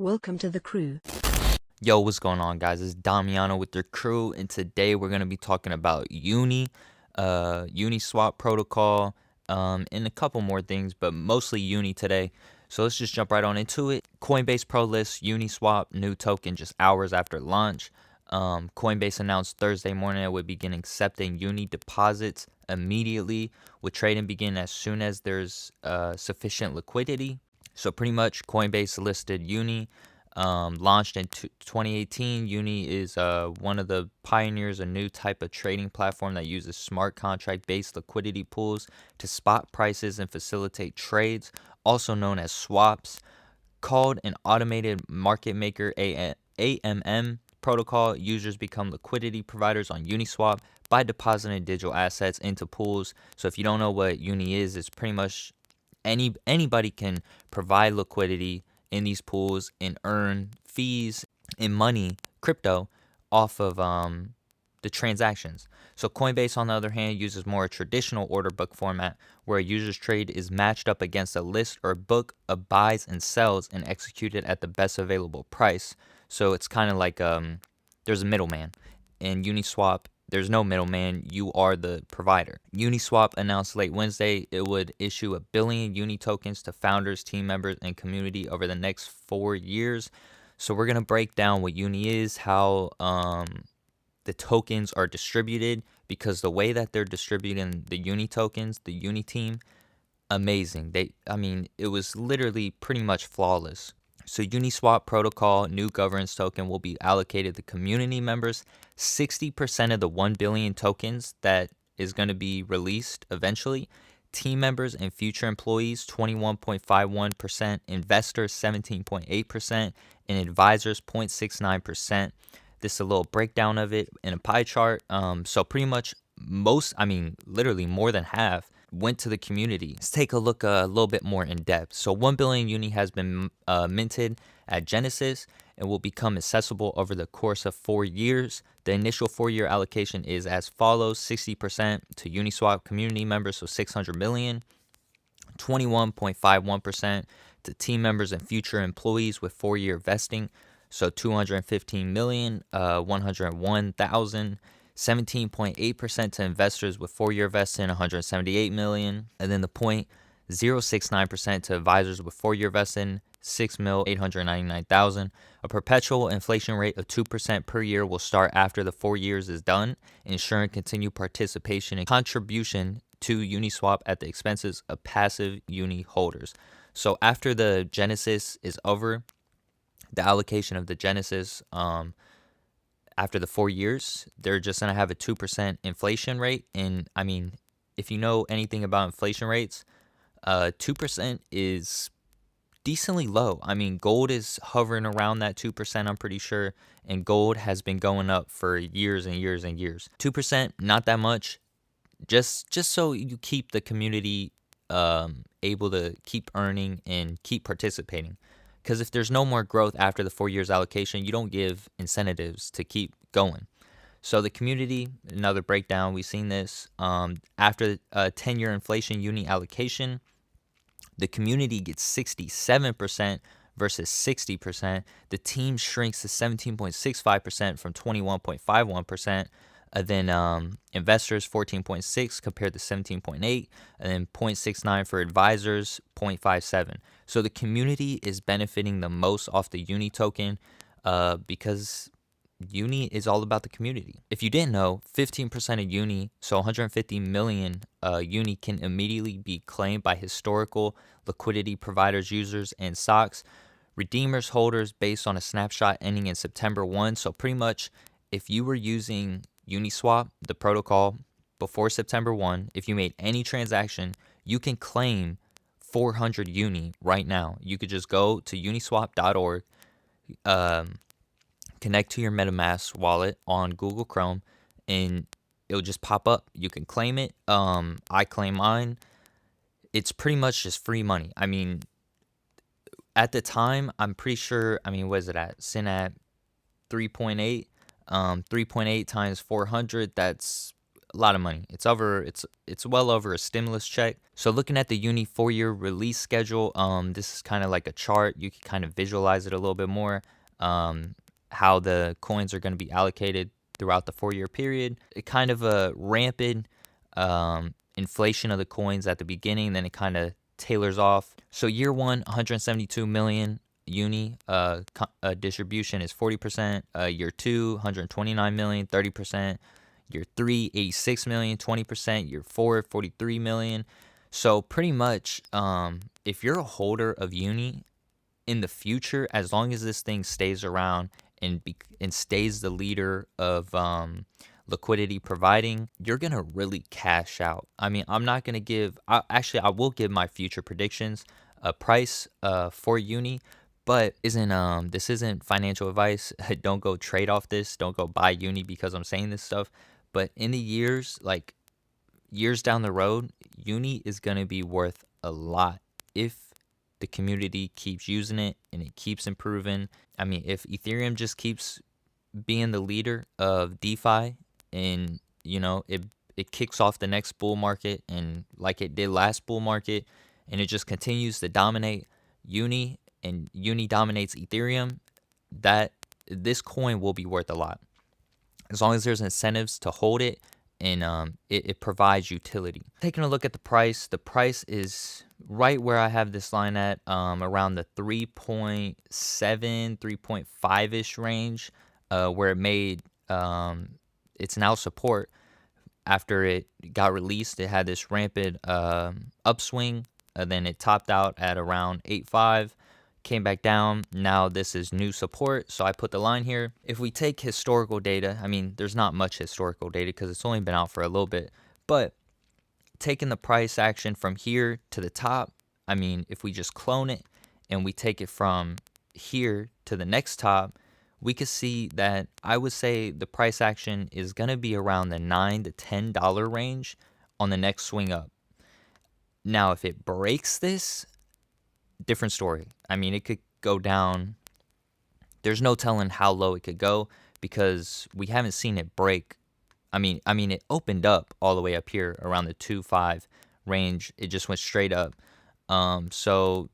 Welcome to the crew. Yo, what's going on, guys? It's Damiano with your crew, and today we're gonna be talking about Uniswap protocol, and a couple more things, but mostly Uni today. So let's just jump right on into it. Coinbase Pro lists Uniswap new token just hours after launch. Coinbase announced Thursday morning it would begin accepting Uni deposits immediately, with trading begin as soon as there's sufficient liquidity. So pretty much, Coinbase listed Uni. Launched in 2018, Uni is one of the pioneers, a new type of trading platform that uses smart contract-based liquidity pools to spot prices and facilitate trades, also known as swaps. Called an automated market maker AMM protocol, users become liquidity providers on Uniswap by depositing digital assets into pools. So if you don't know what Uni is, it's pretty much anybody can provide liquidity in these pools and earn fees in money, crypto, off of the transactions. So Coinbase, on the other hand, uses more a traditional order book format where a user's trade is matched up against a list or book of buys and sells and executed at the best available price. So it's kind of like there's a middleman. In Uniswap, there's no middleman. You are the provider. Uniswap announced late Wednesday it would issue 1 billion Uni tokens to founders, team members, and community over the next 4 years. So we're gonna break down what Uni is, how the tokens are distributed, because the way that they're distributing the Uni tokens, the Uni team, amazing. It was literally pretty much flawless. So Uniswap protocol new governance token will be allocated to community members. 60% of the 1 billion tokens that is going to be released eventually. Team members and future employees 21.51%, investors 17.8%, and advisors 0.69%. This is a little breakdown of it in a pie chart. So pretty much literally more than half went to the community. Let's take a look a little bit more in depth. So 1 billion Uni has been minted at Genesis and will become accessible over the course of 4 years. The initial 4-year allocation is as follows: 60% to Uniswap community members, so 600 million, 21.51% to team members and future employees with 4-year vesting, so 215 million, 101,000. 17.8% to investors with 4-year vesting, 178 million, and then the 0.069% to advisors with 4-year vesting, 6,899,000. A perpetual inflation rate of 2% per year will start after the 4 years is done, ensuring continued participation and contribution to Uniswap at the expenses of passive Uni holders. So after the Genesis is over, the allocation of the Genesis, after the 4 years, they're just going to have a 2% inflation rate. And if you know anything about inflation rates, 2% is decently low. Gold is hovering around that 2%, I'm pretty sure. And gold has been going up for years and years and years. 2%, not that much. Just so you keep the community able to keep earning and keep participating. Because if there's no more growth after the 4 years allocation, you don't give incentives to keep going. So the community, another breakdown, we've seen this. After a 10-year inflation Uni allocation, the community gets 67% versus 60%. The team shrinks to 17.65% from 21.51%. And then investors 14.6 compared to 17.8, and then 0.69 for advisors, 0.57. So the community is benefiting the most off the Uni token, because Uni is all about the community. If you didn't know, 15% of Uni, so 150 million Uni, can immediately be claimed by historical liquidity providers, users, and stocks. Redeemers holders based on a snapshot ending in September 1. So pretty much, if you were using Uniswap, the protocol, before September 1, if you made any transaction, you can claim 400 Uni right now. You could just go to uniswap.org, connect to your MetaMask wallet on Google Chrome, and it'll just pop up. You can claim it. I claim mine. It's pretty much just free money. At the time, I'm pretty sure, what is it at? Sin at 3.8. 3.8 times 400, that's a lot of money. It's well over a stimulus check. So looking at the Uni 4-year release schedule, this is kind of like a chart. You can kind of visualize it a little bit more. How the coins are going to be allocated throughout the 4-year period. It kind of a rampant inflation of the coins at the beginning, then it kind of tailors off. So year one, 172 million uni distribution is 40%. Year two, 129 million, 30%. Year three, 86 million, 20%. Year four, 43 million. So pretty much, if you're a holder of uni in the future, as long as this thing stays around and stays the leader of liquidity providing, you're gonna really cash out. I mean, I'm not gonna give. I will give my future predictions, a price for uni, but this isn't financial advice. Don't go trade off this. Don't go buy uni because I'm saying this stuff. But in the years down the road, uni is gonna be worth a lot if the community keeps using it and it keeps improving. I mean, if Ethereum just keeps being the leader of DeFi and it kicks off the next bull market and like it did last bull market and it just continues to dominate uni and uni dominates Ethereum, that this coin will be worth a lot as long as there's incentives to hold it and it provides utility. Taking a look at the price is right where I have this line at, around the 3.7, 3.5-ish range, where it made its now support. After it got released, it had this rampant upswing, then it topped out at around 8.5, came back down. Now this is new support, so I put the line here. If we take historical data, I mean, there's not much historical data because it's only been out for a little bit, but taking the price action from here to the top, I mean, if we just clone it and we take it from here to the next top, we could see that I would say the price action is going to be around the $9 to $10 range on the next swing up. Now, if it breaks this, different story. I mean, it could go down. There's no telling how low it could go because we haven't seen it break. I mean, it opened up all the way up here around the 2.5 range. It just went straight up. So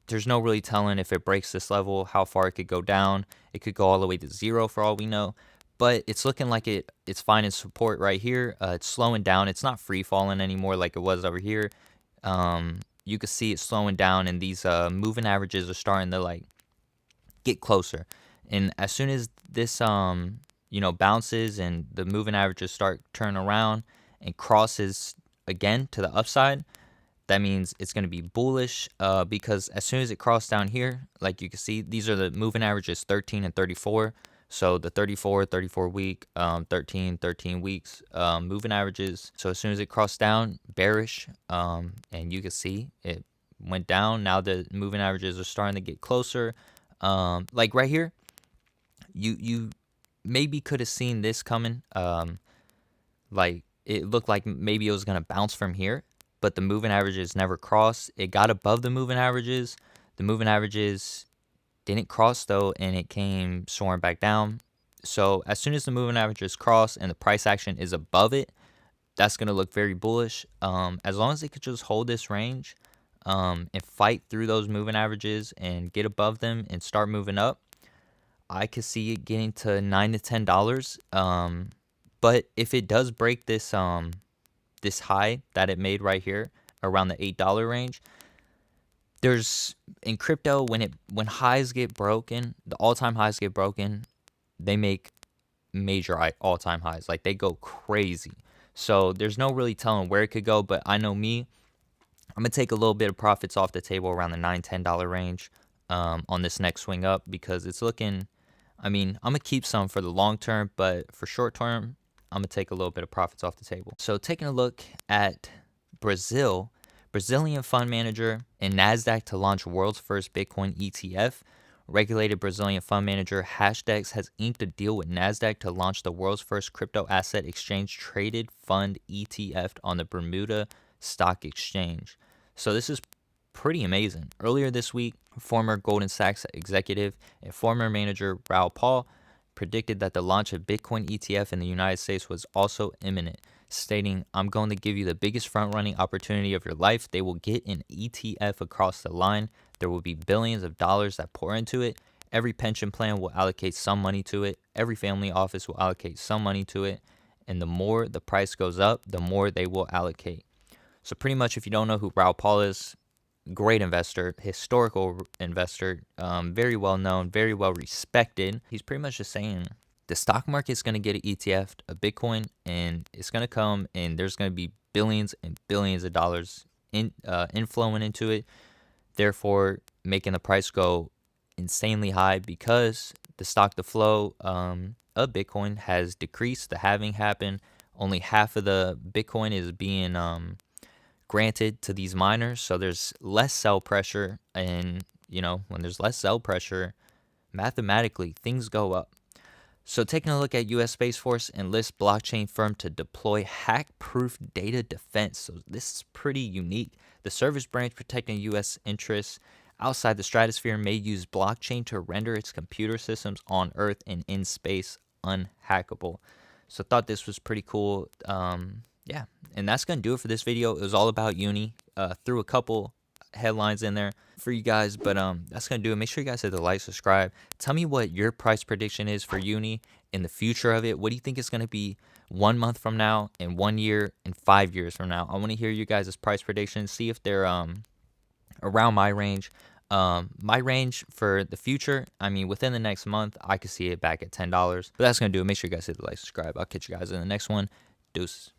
there's no really telling if it breaks this level, how far it could go down. It could go all the way to zero for all we know. But it's looking like it's finding support right here. It's slowing down. It's not free falling anymore like it was over here. You can see it slowing down, and these moving averages are starting to like get closer. And as soon as this bounces and the moving averages start turning around and crosses again to the upside, that means it's going to be bullish, because as soon as it crossed down here, like you can see, these are the moving averages 13 and 34. So the 34 week, 13 weeks moving averages. So as soon as it crossed down, bearish, and you can see it went down. Now the moving averages are starting to get closer. Like right here, you maybe could have seen this coming. Like it looked like maybe it was gonna bounce from here, but the moving averages never crossed. It got above the moving averages. The moving averages didn't cross though, and it came soaring back down. So as soon as the moving averages cross and the price action is above it, that's gonna look very bullish. As long as it could just hold this range, and fight through those moving averages and get above them and start moving up, I could see it getting to $9 to $10. But if it does break this this high that it made right here around the $8 range, there's in crypto when highs get broken, the all-time highs get broken, they make major all-time highs. Like they go crazy. So there's no really telling where it could go, but I know me, I'm gonna take a little bit of profits off the table around the $9-10 range on this next swing up, because it's looking, I mean, I'm gonna keep some for the long term, but for short term, I'm gonna take a little bit of profits off the table. So taking a look at Brazilian fund manager and NASDAQ to launch world's first Bitcoin ETF. Regulated Brazilian fund manager Hashdex has inked a deal with NASDAQ to launch the world's first crypto asset exchange traded fund ETF on the Bermuda Stock Exchange. So this is pretty amazing. Earlier this week, former Goldman Sachs executive and former manager Raoul Pal predicted that the launch of Bitcoin ETF in the United States was also imminent, stating, "I'm going to give you the biggest front running opportunity of your life. They will get an ETF across the line. There will be billions of dollars that pour into it. Every pension plan will allocate some money to it. Every family office will allocate some money to it. And the more the price goes up, the more they will allocate." So pretty much, if you don't know who Raoul Pal is, great investor, historical investor, very well known, very well respected. He's pretty much just saying the stock market is going to get an ETF of Bitcoin, and it's going to come, and there's going to be billions and billions of dollars inflowing into it, therefore making the price go insanely high because the stock to flow of Bitcoin has decreased. The halving happened. Only half of the Bitcoin is being granted to these miners, so there's less sell pressure, and when there's less sell pressure, mathematically things go up. So taking a look at US Space Force enlists blockchain firm to deploy hack-proof data defense. So this is pretty unique. The service branch protecting US interests outside the stratosphere may use blockchain to render its computer systems on Earth and in space unhackable. So thought this was pretty cool. Yeah, and that's gonna do it for this video. It was all about Uni. Threw a couple headlines in there for you guys, but that's gonna do it. Make sure you guys hit the like, subscribe. Tell me what your price prediction is for Uni in the future of it. What do you think it's gonna be 1 month from now, and 1 year, and 5 years from now? I want to hear you guys' price predictions. See if they're around my range. My range for the future, I mean, within the next month, I could see it back at $10. But that's gonna do it. Make sure you guys hit the like, subscribe. I'll catch you guys in the next one. Deuces.